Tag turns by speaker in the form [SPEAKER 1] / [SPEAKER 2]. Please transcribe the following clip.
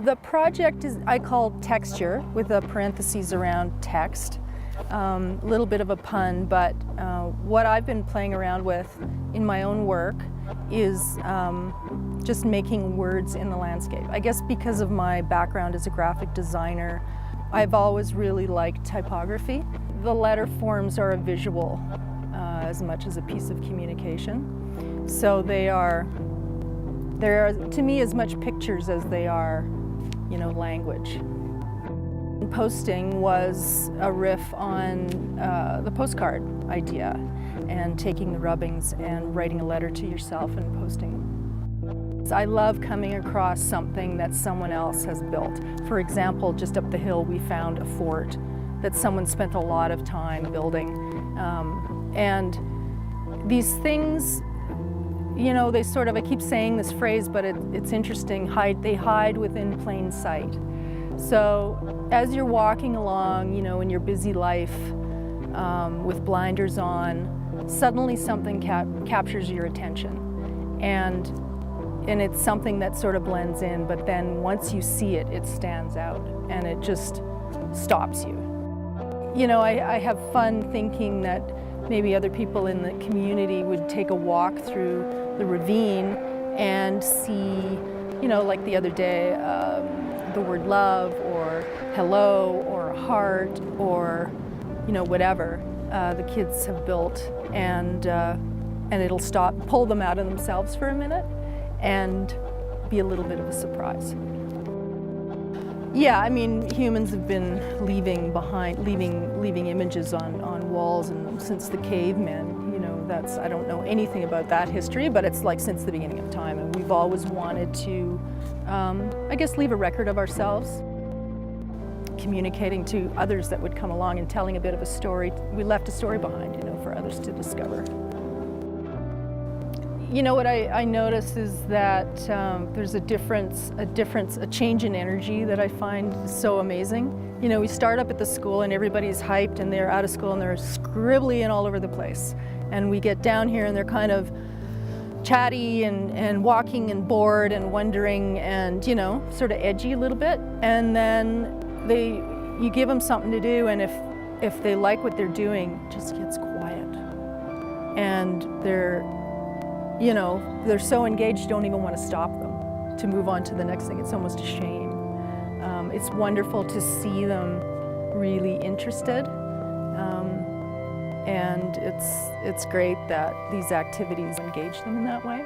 [SPEAKER 1] The project is, I call texture, with a parentheses around text. A little bit of a pun, but what I've been playing around with in my own work is just making words in the landscape. I guess because of my background as a graphic designer, I've always really liked typography. The letter forms are a visual as much as a piece of communication. So they're to me as much pictures as they are, language. Posting was a riff on the postcard idea and taking the rubbings and writing a letter to yourself and posting them. I love coming across something that someone else has built. For example, just up the hill we found a fort that someone spent a lot of time building. And these things, they sort of, I keep saying this phrase, but it's interesting, they hide within plain sight. So as you're walking along, in your busy life with blinders on, suddenly something captures your attention. And it's something that sort of blends in, but then once you see it, it stands out and it just stops you. I have fun thinking that maybe other people in the community would take a walk through the ravine and see, like the other day, the word love or hello or a heart or, whatever the kids have built, and it'll pull them out of themselves for a minute and be a little bit of a surprise. Yeah, humans have been leaving images on walls and since the cavemen. I don't know anything about that history, but it's like since the beginning of time, and we've always wanted to, I guess, leave a record of ourselves, communicating to others that would come along and telling a bit of a story. We left a story behind, for others to discover. What I notice is that there's a change in energy that I find so amazing. We start up at the school and everybody's hyped and they're out of school and they're scribbly and all over the place. And we get down here and they're kind of chatty and walking and bored and wondering and, sort of edgy a little bit. And then you give them something to do, and if they like what they're doing, it just gets quiet. And they're so engaged you don't even want to stop them to move on to the next thing. It's almost a shame. It's wonderful to see them really interested. And it's great that these activities engage them in that way.